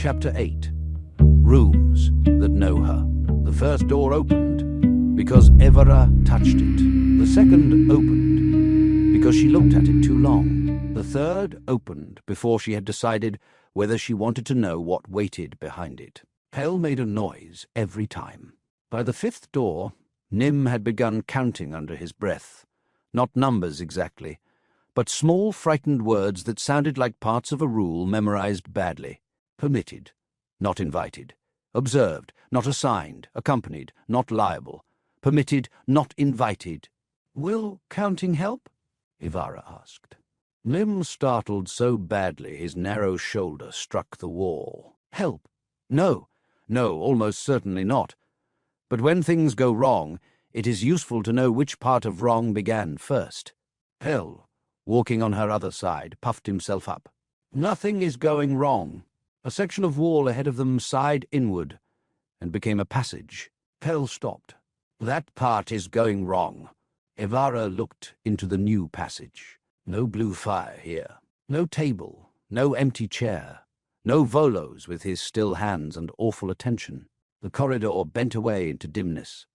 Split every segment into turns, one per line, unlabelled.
Chapter 8. Rooms that know her. The first door opened because Evara touched it. The second opened because she looked at it too long. The third opened before she had decided whether she wanted to know what waited behind it. Pell made a noise every time. By the fifth door, Nim had begun counting under his breath. Not numbers exactly, but small frightened words that sounded like parts of a rule memorized badly. Permitted, not invited. Observed, not assigned. Accompanied, not liable. Permitted, not invited. "Will counting help?" Evara asked. Nim startled so badly his narrow shoulder struck the wall. Help? No, almost certainly not. But when things go wrong, it is useful to know which part of wrong began first. Pell, walking on her other side, puffed himself up. Nothing is going wrong. A section of wall ahead of them sighed inward and became a passage. Pell stopped. That part is going wrong. Evara looked into the new passage. No blue fire here. No table. No empty chair. No Volos with his still hands and awful attention. The corridor bent away into dimness,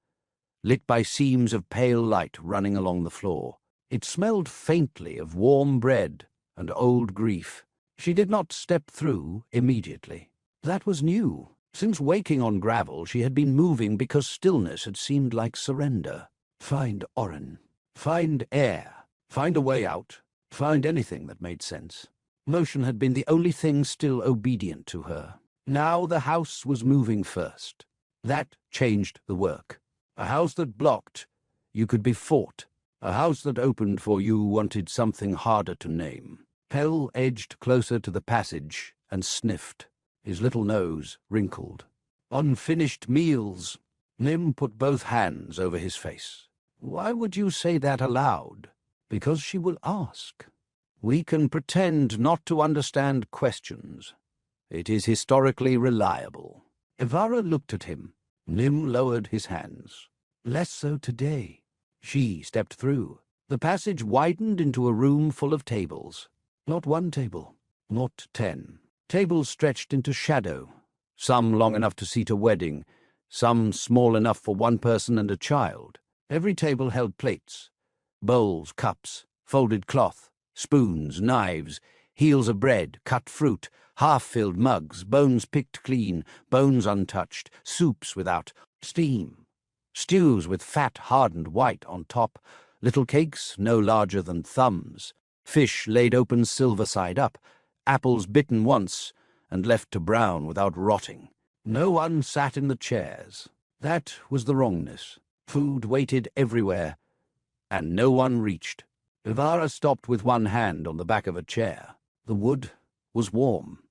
lit by seams of pale light running along the floor. It smelled faintly of warm bread and old grief. She did not step through immediately. That was new. Since waking on gravel, she had been moving because stillness had seemed like surrender. Find Orren. Find air. Find a way out. Find anything that made sense. Motion had been the only thing still obedient to her. Now the house was moving first. That changed the work. A house that blocked, you could be fought. A house that opened for you wanted something harder to name. Pell edged closer to the passage and sniffed. His little nose wrinkled. Unfinished meals. Nim put both hands over his face. Why would you say that aloud? Because she will ask. We can pretend not to understand questions. It is historically reliable. Evara looked at him. Nim lowered his hands. Less so today. She stepped through. The passage widened into a room full of tables. Not one table, not 10. Tables stretched into shadow, some long enough to seat a wedding, some small enough for one person and a child. Every table held plates, bowls, cups, folded cloth, spoons, knives, heels of bread, cut fruit, half-filled mugs, bones picked clean, bones untouched, soups without steam, stews with fat hardened white on top, little cakes no larger than thumbs, fish laid open silver side up, apples bitten once and left to brown without rotting. No one sat in the chairs. That was the wrongness. Food waited everywhere, and no one reached. Evara stopped with one hand on the back of a chair. The wood was warm,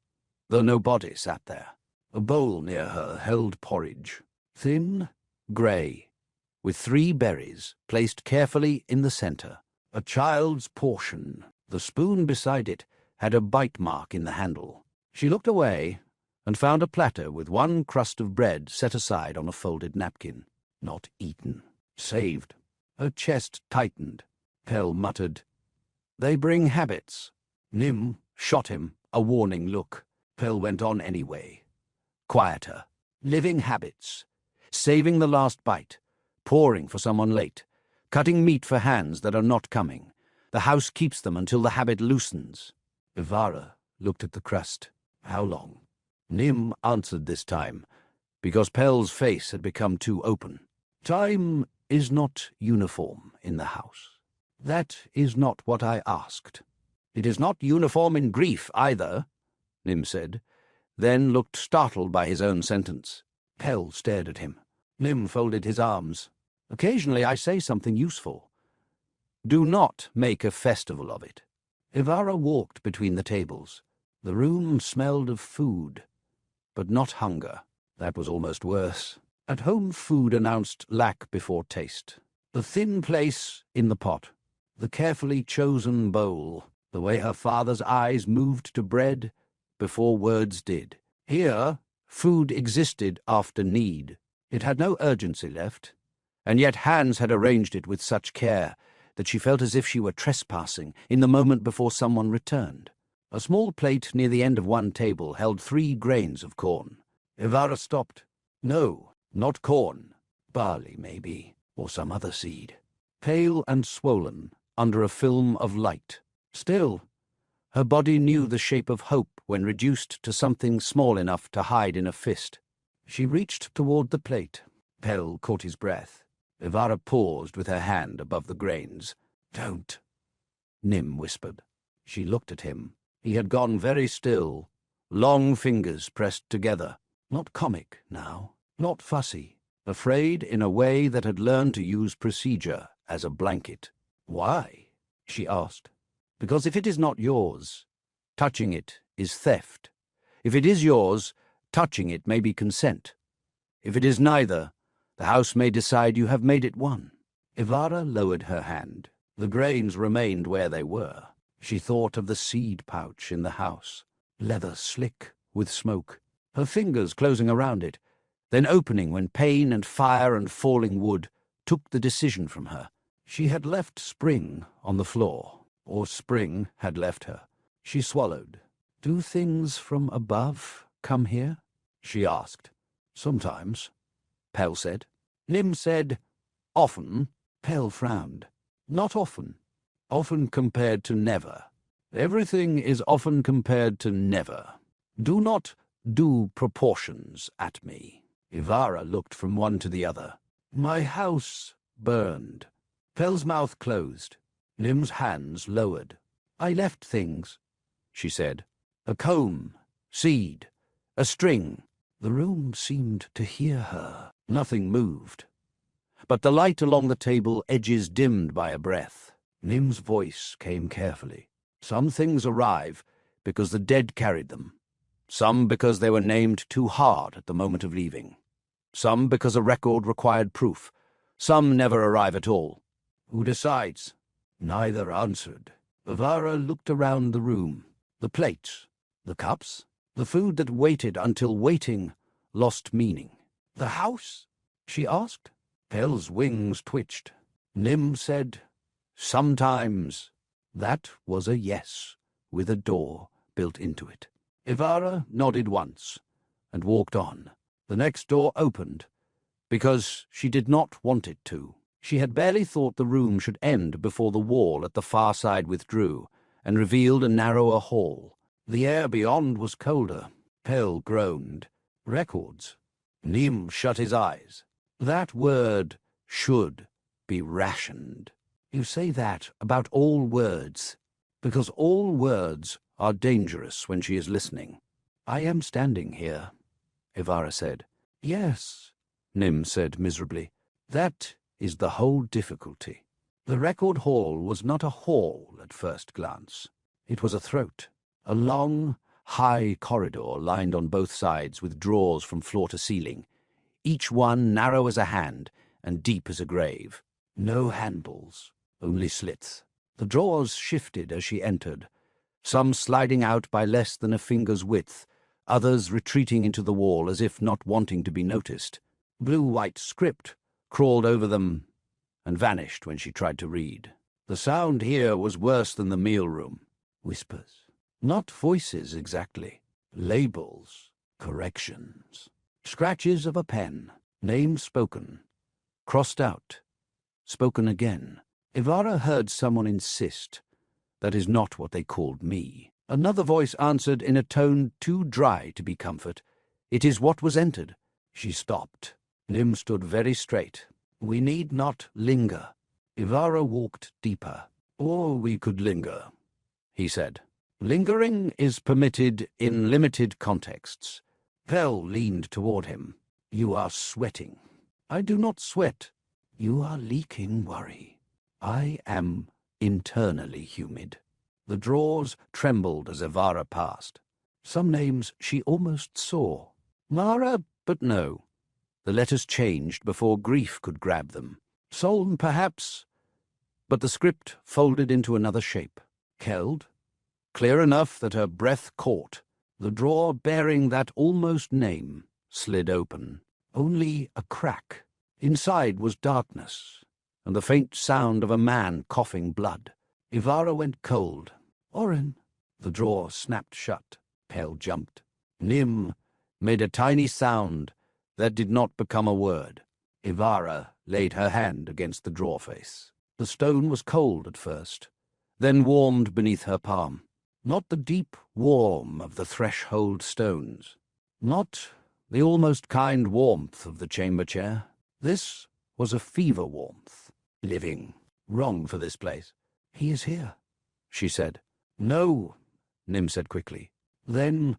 though no body sat there. A bowl near her held porridge, thin, grey, with 3 berries placed carefully in the centre. A child's portion. The spoon beside it had a bite mark in the handle. She looked away and found a platter with 1 crust of bread set aside on a folded napkin. Not eaten. Saved. Her chest tightened. Pell muttered, "They bring habits." Nim shot him a warning look. Pell went on anyway. Quieter. Living habits. Saving the last bite. Pouring for someone late. Cutting meat for hands that are not coming. The house keeps them until the habit loosens. Evara looked at the crust. How long? Nim answered this time, because Pell's face had become too open. Time is not uniform in the house. That is not what I asked. It is not uniform in grief either, Nim said, then looked startled by his own sentence. Pell stared at him. Nim folded his arms. Occasionally I say something useful. Do not make a festival of it. Evara walked between the tables. The room smelled of food, but not hunger. That was almost worse. At home food announced lack before taste. The thin place in the pot, the carefully chosen bowl, the way her father's eyes moved to bread before words did. Here, food existed after need. It had no urgency left, and yet hands had arranged it with such care that she felt as if she were trespassing in the moment before someone returned. A small plate near the end of one table held 3 grains of corn. Evara stopped. No, not corn. Barley, maybe, or some other seed. Pale and swollen, under a film of light. Still, her body knew the shape of hope when reduced to something small enough to hide in a fist. She reached toward the plate. Pell caught his breath. Evara paused with her hand above the grains. "Don't," Nim whispered. She looked at him. He had gone very still, long fingers pressed together. Not comic now, not fussy, afraid in a way that had learned to use procedure as a blanket. "Why?" she asked. "Because if it is not yours, touching it is theft. If it is yours, touching it may be consent. If it is neither, the house may decide you have made it one." Evara lowered her hand. The grains remained where they were. She thought of the seed pouch in the house, leather slick with smoke, her fingers closing around it, then opening when pain and fire and falling wood took the decision from her. She had left spring on the floor, or spring had left her. She swallowed. "Do things from above come here?" she asked. "Sometimes," Pell said. Nim said, "Often." Pell frowned. "Not often. Often compared to never. Everything is often compared to never. Do not do proportions at me." Evara looked from one to the other. "My house burned." Pell's mouth closed. Nim's hands lowered. "I left things," she said. "A comb, seed, a string." The room seemed to hear her. Nothing moved. But the light along the table edges dimmed by a breath. Nim's voice came carefully. "Some things arrive because the dead carried them. Some because they were named too hard at the moment of leaving. Some because a record required proof. Some never arrive at all. Who decides?" Neither answered. Evara looked around the room. The plates, the cups, the food that waited until waiting lost meaning. "The house?" she asked. Pell's wings twitched. Nim said, "Sometimes." That was a yes, with a door built into it. Evara nodded once and walked on. The next door opened, because she did not want it to. She had barely thought the room should end before the wall at the far side withdrew and revealed a narrower hall. The air beyond was colder. Pell groaned. Records. Nim shut his eyes. That word should be rationed. You say that about all words, because all words are dangerous when she is listening. "I am standing here," Evara said. "Yes," Nim said miserably. "That is the whole difficulty." The record hall was not a hall at first glance. It was a throat, a long, high corridor lined on both sides with drawers from floor to ceiling, each one narrow as a hand and deep as a grave. No handles, only slits. The drawers shifted as she entered, some sliding out by less than a finger's width, others retreating into the wall as if not wanting to be noticed. Blue-white script crawled over them and vanished when she tried to read. The sound here was worse than the mealroom. Whispers. Not voices exactly. Labels. Corrections. Scratches of a pen. Names spoken. Crossed out. Spoken again. Evara heard someone insist, "That is not what they called me." Another voice answered in a tone too dry to be comfort, "It is what was entered." She stopped. Nim stood very straight. "We need not linger." Evara walked deeper. "Or we could linger," he said. "Lingering is permitted in limited contexts." Pell leaned toward him. "You are sweating." "I do not sweat." "You are leaking worry." "I am internally humid." The drawers trembled as Evara passed. Some names she almost saw. Mara, but no. The letters changed before grief could grab them. Solm, perhaps, but the script folded into another shape. Keld, clear enough that her breath caught. The drawer bearing that almost name slid open. Only a crack. Inside was darkness, and the faint sound of a man coughing blood. Evara went cold. "Orren," The drawer snapped shut. Pell jumped. Nim made a tiny sound that did not become a word. Evara laid her hand against the drawer face. The stone was cold at first, then warmed beneath her palm. Not the deep warmth of the threshold stones, not the almost kind warmth of the chamber chair. This was a fever warmth. Living. Wrong for this place. He is here, she said. No, Nim said quickly. Then,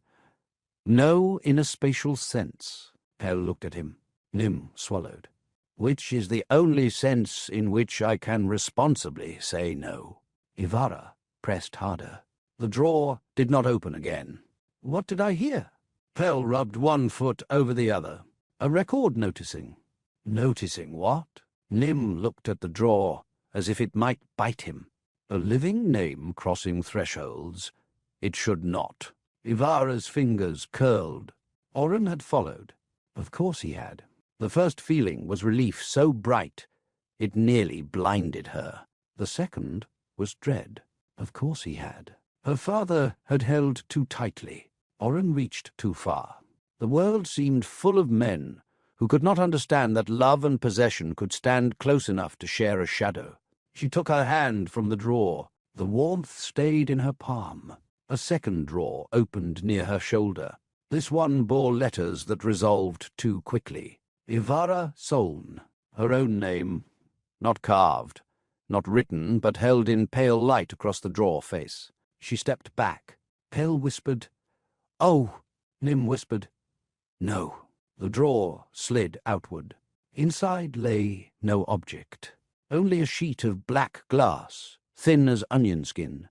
no in a spatial sense. Pell looked at him. Nim swallowed. Which is the only sense in which I can responsibly say no. Evara pressed harder. The drawer did not open again. What did I hear? Pell rubbed one foot over the other. A record noticing. Noticing what? Nim looked at the drawer as if it might bite him. A living name crossing thresholds. It should not. Evara's fingers curled. Orren had followed. Of course he had. The first feeling was relief so bright it nearly blinded her. The second was dread. Of course he had. Her father had held too tightly. Orren reached too far. The world seemed full of men who could not understand that love and possession could stand close enough to share a shadow. She took her hand from the drawer. The warmth stayed in her palm. A second drawer opened near her shoulder. This one bore letters that resolved too quickly. Evara Soln, her own name, not carved, not written, but held in pale light across the drawer face. She stepped back. Pell whispered, "Oh," Nim whispered, "No." The drawer slid outward. Inside lay no object, only a sheet of black glass, thin as onion skin,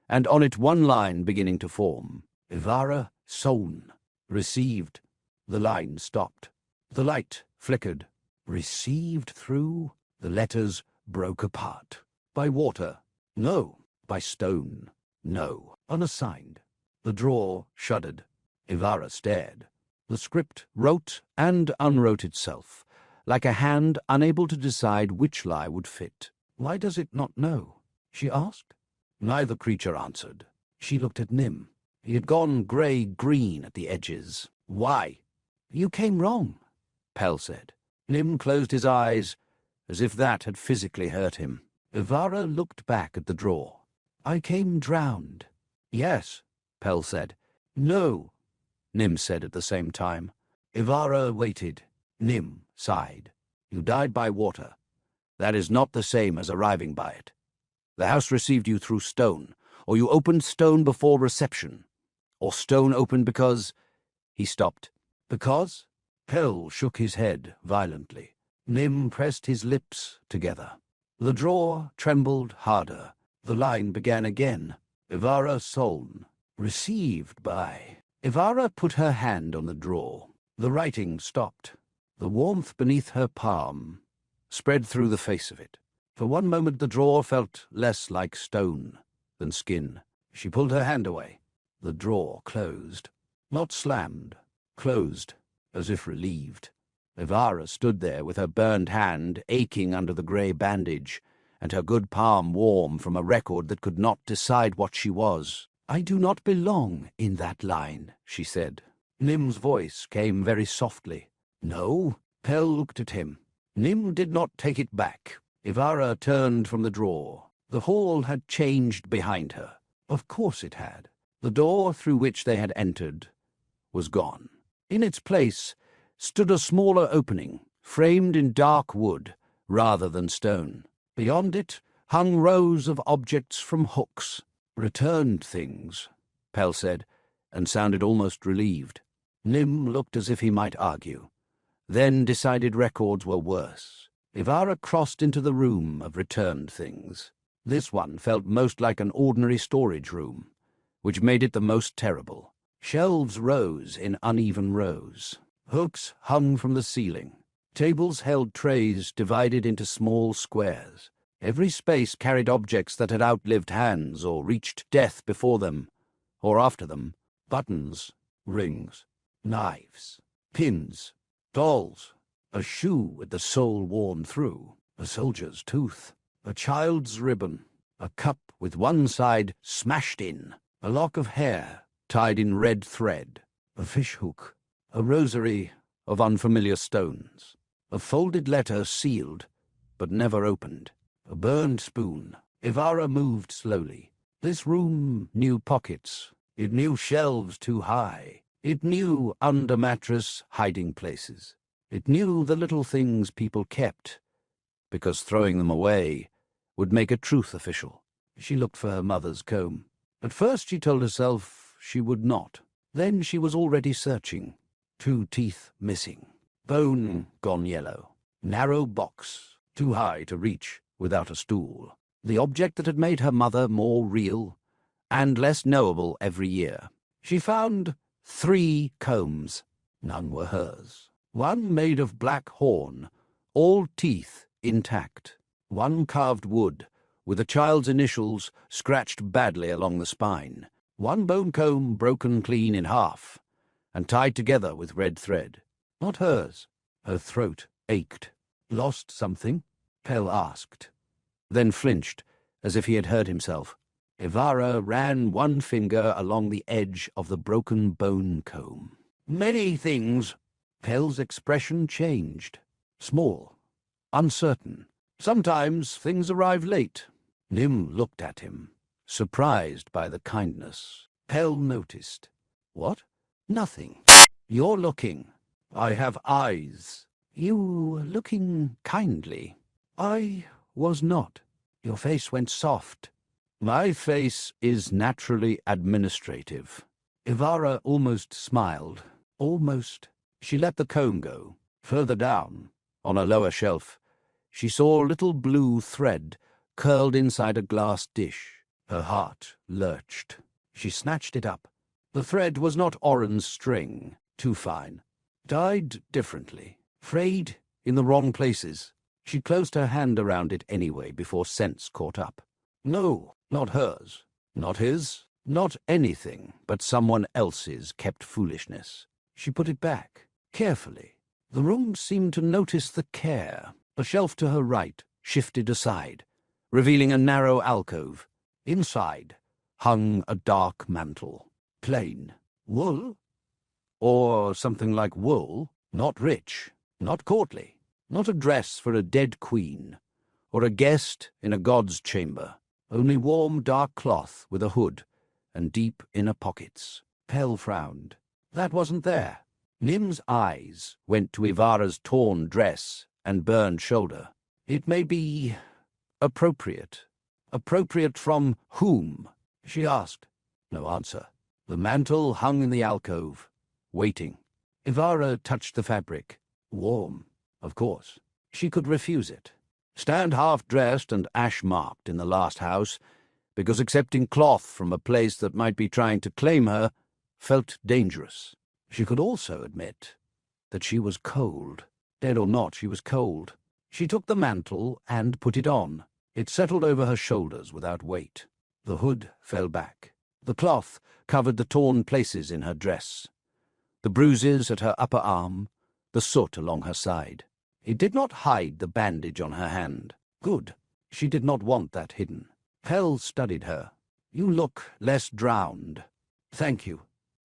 and on it one line beginning to form. Evara Soln, received. The line stopped. The light flickered. Received through? The letters broke apart. By water? No. By stone? No. Unassigned. The drawer shuddered. Evara stared. The script wrote and unwrote itself, like a hand unable to decide which lie would fit. Why does it not know? She asked. Neither creature answered. She looked at Nim. He had gone grey-green at the edges. Why? You came wrong, Pell said. Nim closed his eyes, as if that had physically hurt him. Evara looked back at the drawer. I came drowned. Yes, Pell said. No, Nim said at the same time. Evara waited. Nim sighed. You died by water. That is not the same as arriving by it. The house received you through stone, or you opened stone before reception, or stone opened because... He stopped. Because? Pell shook his head violently. Nim pressed his lips together. The drawer trembled harder. The line began again. Evara Soln. Received by... Evara put her hand on the drawer. The writing stopped. The warmth beneath her palm spread through the face of it. For one moment the drawer felt less like stone than skin. She pulled her hand away. The drawer closed. Not slammed. Closed, as if relieved. Evara stood there with her burned hand aching under the grey bandage, and her good palm warm from a record that could not decide what she was. I do not belong in that line, she said. Nim's voice came very softly. No? Pell looked at him. Nim did not take it back. Evara turned from the drawer. The hall had changed behind her. Of course it had. The door through which they had entered was gone. In its place stood a smaller opening, framed in dark wood rather than stone. Beyond it hung rows of objects from hooks. Returned things, Pell said, and sounded almost relieved. Nim looked as if he might argue, then decided records were worse. Evara crossed into the room of returned things. This one felt most like an ordinary storage room, which made it the most terrible. Shelves rose in uneven rows. Hooks hung from the ceiling. Tables held trays divided into small squares. Every space carried objects that had outlived hands or reached death before them, or after them. Buttons, rings, knives, pins, dolls, a shoe with the sole worn through, a soldier's tooth, a child's ribbon, a cup with one side smashed in, a lock of hair tied in red thread, a fishhook, a rosary of unfamiliar stones, a folded letter sealed but never opened, a burned spoon. Evara moved slowly. This room knew pockets. It knew shelves too high. It knew under-mattress hiding places. It knew the little things people kept, because throwing them away would make a truth official. She looked for her mother's comb. At first she told herself she would not. Then she was already searching. 2 teeth missing. Bone gone yellow. Narrow box, too high to reach without a stool. The object that had made her mother more real and less knowable every year. She found 3 combs. None were hers. One made of black horn, all teeth intact. One carved wood, with a child's initials scratched badly along the spine. One bone comb broken clean in half and tied together with red thread. Not hers. Her throat ached. Lost something? Pell asked, then flinched, as if he had heard himself. Evara ran one finger along the edge of the broken bone comb. Many things. Pell's expression changed. Small. Uncertain. Sometimes things arrive late. Nim looked at him, surprised by the kindness. Pell noticed. What? Nothing. You're looking. I have eyes. You looking kindly. I was not. Your face went soft. My face is naturally administrative. Evara almost smiled. Almost. She let the comb go. Further down, on a lower shelf, she saw a little blue thread curled inside a glass dish. Her heart lurched. She snatched it up. The thread was not Orren's string, too fine. Dyed differently. Frayed in the wrong places. She closed her hand around it anyway before sense caught up. No, not hers. Not his. Not anything but someone else's kept foolishness. She put it back, carefully. The room seemed to notice the care. A shelf to her right shifted aside, revealing a narrow alcove. Inside hung a dark mantle. Plain. Wool? Or something like wool. Not rich. Not courtly. Not a dress for a dead queen, or a guest in a god's chamber. Only warm, dark cloth with a hood and deep inner pockets. Pell frowned. That wasn't there. Nim's eyes went to Evara's torn dress and burned shoulder. It may be appropriate. Appropriate from whom? She asked. No answer. The mantle hung in the alcove, waiting. Evara touched the fabric. Warm, of course. She could refuse it. Stand half-dressed and ash-marked in the last house, because accepting cloth from a place that might be trying to claim her felt dangerous. She could also admit that she was cold. Dead or not, she was cold. She took the mantle and put it on. It settled over her shoulders without weight. The hood fell back. The cloth covered the torn places in her dress, the bruises at her upper arm, the soot along her side. It did not hide the bandage on her hand. Good. She did not want that hidden. Pell studied her. You look less drowned. Thank you.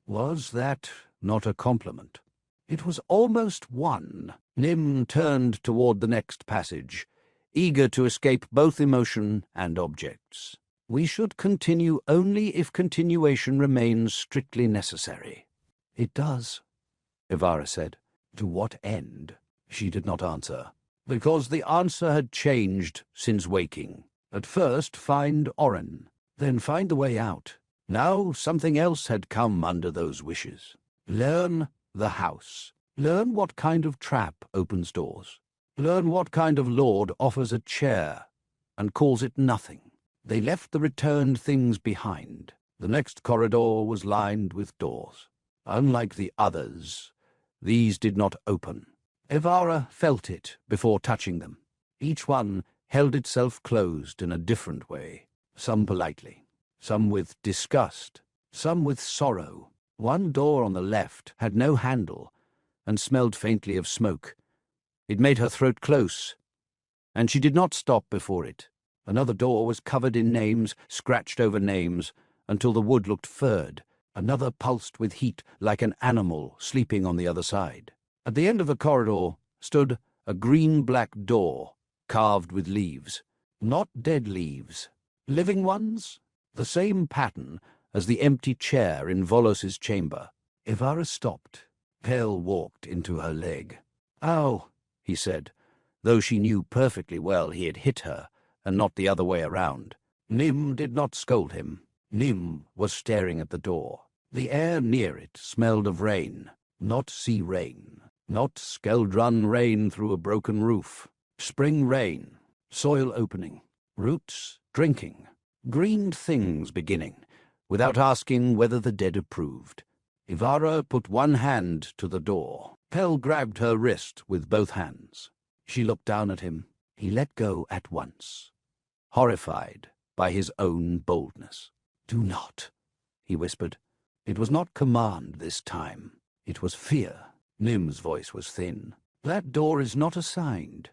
Was that not a compliment? It was almost one. Nim turned toward the next passage, eager to escape both emotion and objects. We should continue only if continuation remains strictly necessary. It does, Evara said. To what end? She did not answer, because the answer had changed since waking. At first, find Orren, then find the way out. Now something else had come under those wishes. Learn the house. Learn what kind of trap opens doors. Learn what kind of lord offers a chair and calls it nothing. They left the returned things behind. The next corridor was lined with doors. Unlike the others, these did not open. Evara felt it before touching them. Each one held itself closed in a different way, some politely, some with disgust, some with sorrow. One door on the left had no handle and smelled faintly of smoke. It made her throat close, and she did not stop before it. Another door was covered in names, scratched over names, until the wood looked furred. Another pulsed with heat like an animal sleeping on the other side. At the end of the corridor stood a green-black door carved with leaves. Not dead leaves. Living ones? The same pattern as the empty chair in Volos's chamber. Evara stopped. Pell walked into her leg. "Ow," he said, though she knew perfectly well he had hit her, and not the other way around. Nim did not scold him. Nim was staring at the door. The air near it smelled of rain. Not sea rain. Not Skeldrun rain through a broken roof. Spring rain. Soil opening. Roots drinking. Green things beginning, without asking whether the dead approved. Evara put one hand to the door. Pell grabbed her wrist with both hands. She looked down at him. He let go at once, horrified by his own boldness. "Do not," he whispered. It was not command this time. It was fear. Nim's voice was thin. "That door is not assigned.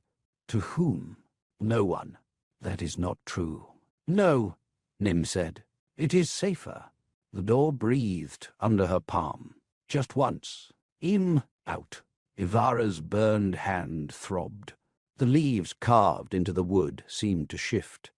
To whom? No one. That is not true." "No," Nim said. "It is safer." The door breathed under her palm. Just once. "Im out." Evara's burned hand throbbed. The leaves carved into the wood seemed to shift,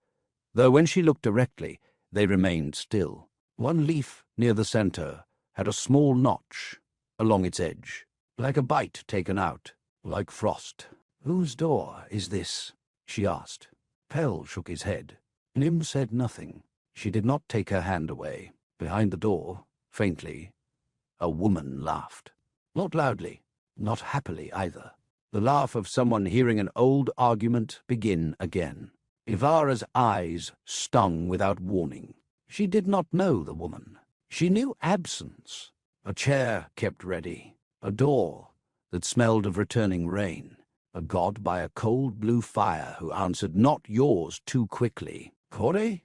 though when she looked directly, they remained still. One leaf near the center had a small notch along its edge, like a bite taken out, like frost. "Whose door is this?" she asked. Pell shook his head. Nim said nothing. She did not take her hand away. Behind the door, faintly, a woman laughed. Not loudly, not happily either. The laugh of someone hearing an old argument begin again. Evara's eyes stung without warning. She did not know the woman. She knew absence. A chair kept ready. A door that smelled of returning rain. A god by a cold blue fire who answered, "Not yours too quickly." "Kore?"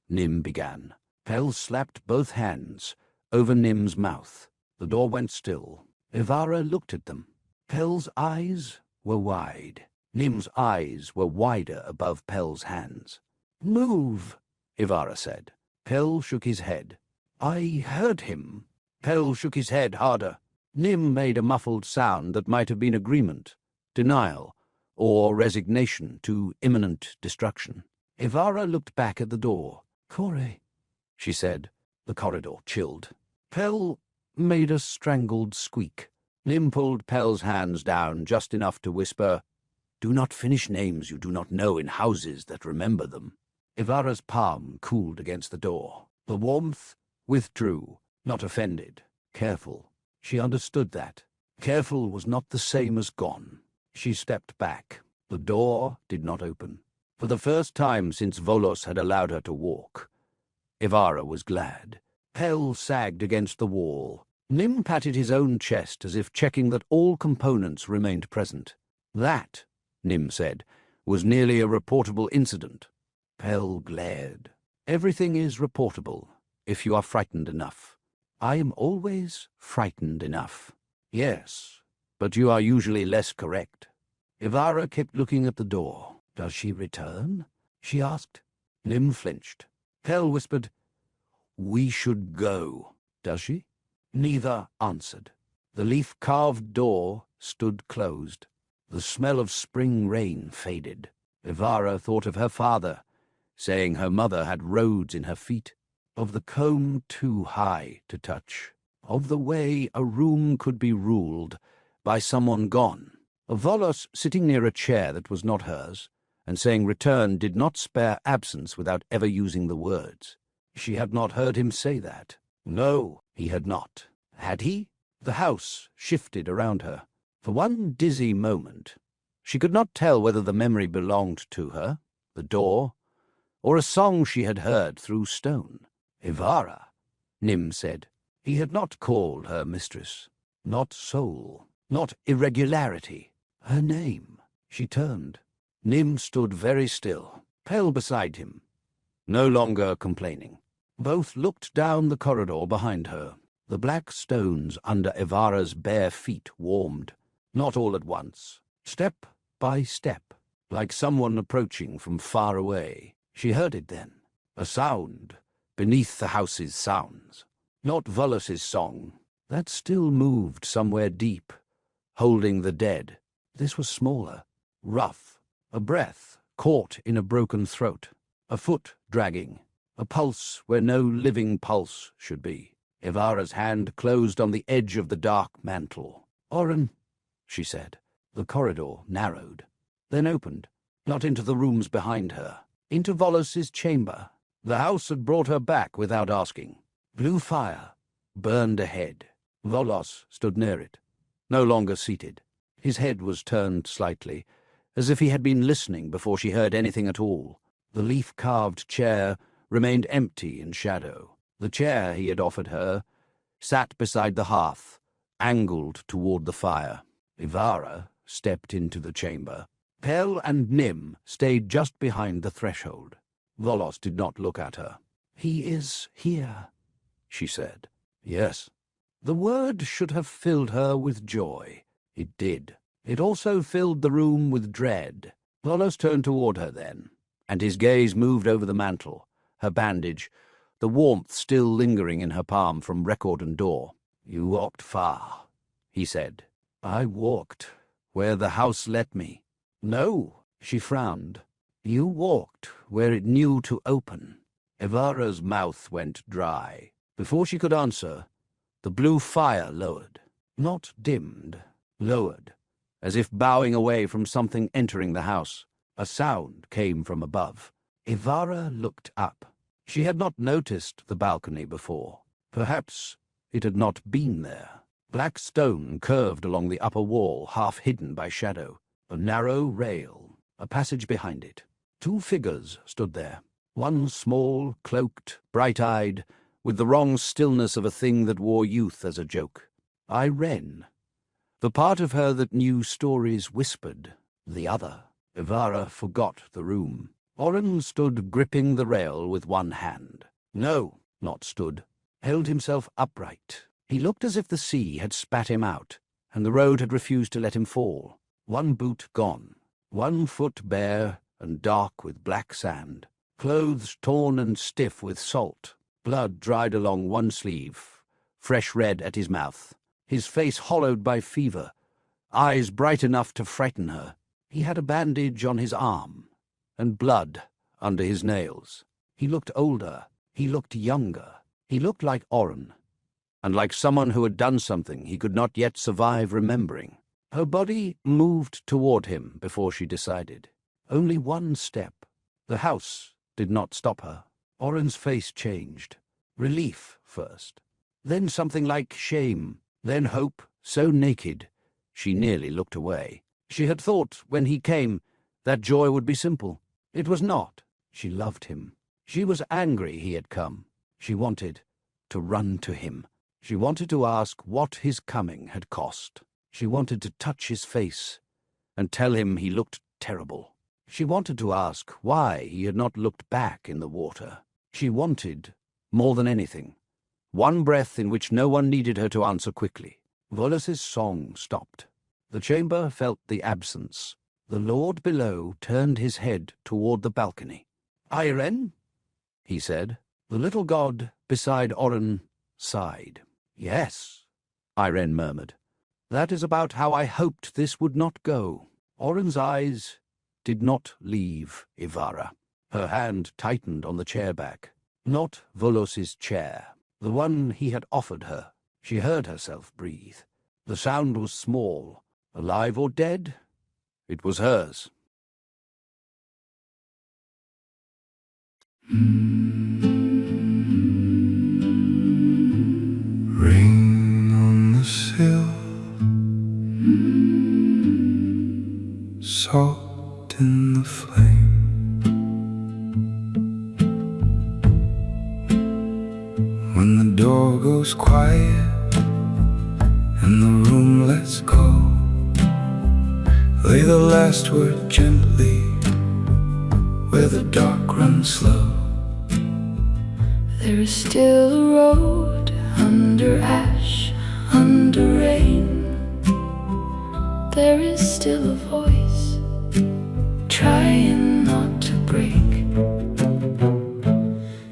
Nim began. Pell slapped both hands over Nim's mouth. The door went still. Evara looked at them. Pell's eyes were wide. Nim's eyes were wider above Pell's hands. "Move," Evara said. Pell shook his head. "I heard him." Pell shook his head harder. Nim made a muffled sound that might have been agreement, denial, or resignation to imminent destruction. Evara looked back at the door. "Kore," she said. The corridor chilled. Pell made a strangled squeak. Nim pulled Pell's hands down just enough to whisper, "Do not finish names you do not know in houses that remember them." Evara's palm cooled against the door. The warmth withdrew, not offended, careful. She understood that. Careful was not the same as gone. She stepped back. The door did not open. For the first time since Volos had allowed her to walk. Evara was glad. Pell sagged against the wall. Nim patted his own chest as if checking that all components remained present. That, Nim said, was nearly a reportable incident. Pell glared. "Everything is reportable, if you are frightened enough." "I am always frightened enough." "Yes, but you are usually less correct." Evara kept looking at the door. "Does she return?" she asked. Nim flinched. Pell whispered, "We should go." "Does she?" Neither answered. The leaf-carved door stood closed. The smell of spring rain faded. Evara thought of her father, saying her mother had roads in her feet, of the comb too high to touch, of the way a room could be ruled by someone gone, of Volos sitting near a chair that was not hers, and saying return did not spare absence without ever using the words. She had not heard him say that. No, he had not. Had he? The house shifted around her. For one dizzy moment, she could not tell whether the memory belonged to her, the door, or a song she had heard through stone. "Evara," Nim said. He had not called her mistress. Not soul. Not irregularity. Her name. She turned. Nim stood very still, Pell beside him, no longer complaining. Both looked down the corridor behind her. The black stones under Evara's bare feet warmed, not all at once, step by step, like someone approaching from far away. She heard it then, a sound beneath the house's sounds. Not Volos's song. That still moved somewhere deep, holding the dead. This was smaller, rough, a breath caught in a broken throat, a foot dragging, a pulse where no living pulse should be. Evara's hand closed on the edge of the dark mantle. "Orren," she said. The corridor narrowed, then opened, not into the rooms behind her, into Volos's chamber. The house had brought her back without asking. Blue fire burned ahead. Volos stood near it, no longer seated. His head was turned slightly, as if he had been listening before she heard anything at all. The leaf-carved chair remained empty in shadow. The chair he had offered her sat beside the hearth, angled toward the fire. Evara stepped into the chamber. Pell and Nim stayed just behind the threshold. Volos did not look at her. "He is here," she said. Yes. The word should have filled her with joy. It did. It also filled the room with dread. Volos turned toward her then, and his gaze moved over the mantle, her bandage, the warmth still lingering in her palm from record and door. "You walked far," he said. "I walked where the house let me." "No," she frowned. "You walked where it knew to open." Evara's mouth went dry. Before she could answer, the blue fire lowered, not dimmed, lowered, as if bowing away from something entering the house. A sound came from above. Evara looked up. She had not noticed the balcony before. Perhaps it had not been there. Black stone curved along the upper wall, half hidden by shadow. A narrow rail, a passage behind it. Two figures stood there. One small, cloaked, bright-eyed, with the wrong stillness of a thing that wore youth as a joke. Orren. The part of her that knew stories whispered. The other. Evara forgot the room. Orren stood gripping the rail with one hand. No, not stood. Held himself upright. He looked as if the sea had spat him out, and the road had refused to let him fall. One boot gone. One foot bare and dark with black sand. Clothes torn and stiff with salt. Blood dried along one sleeve, fresh red at his mouth. His face hollowed by fever, eyes bright enough to frighten her. He had a bandage on his arm, and blood under his nails. He looked older. He looked younger. He looked like Orren, and like someone who had done something he could not yet survive remembering. Her body moved toward him before she decided. Only one step. The house did not stop her. Orren's face changed. Relief first, then something like shame, then hope, so naked she nearly looked away. She had thought, when he came, that joy would be simple. It was not. She loved him. She was angry he had come. She wanted to run to him. She wanted to ask what his coming had cost. She wanted to touch his face and tell him he looked terrible. She wanted to ask why he had not looked back in the water. She wanted, more than anything, one breath in which no one needed her to answer quickly. Volos's song stopped. The chamber felt the absence. The lord below turned his head toward the balcony. "Orren," he said. The little god beside Orren sighed. "Yes," Orren murmured. "That is about how I hoped this would not go." Orren's eyes did not leave Evara. Her hand tightened on the chair back. Not Volos's chair, the one he had offered her. She heard herself breathe. The sound was small. Alive or dead, it was hers.
Rain on the sill, salt in the flame. When the door goes quiet and the room lets go, lay the last word gently where the dark runs slow.
There is still a road under ash, under rain. There is still a voice trying not to break.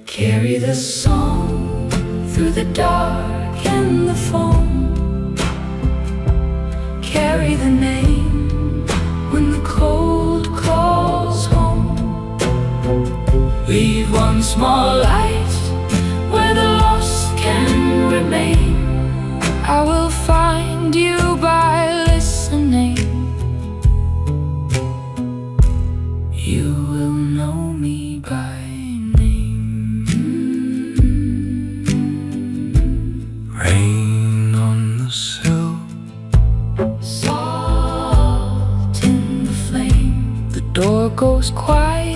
Carry the a song through the dark and the foam. Carry the name when the cold calls home. Leave one small light where the lost can remain. I will find you by listening. You will know me by name.
Rain on the sill,
Salt in the flame. The door goes quiet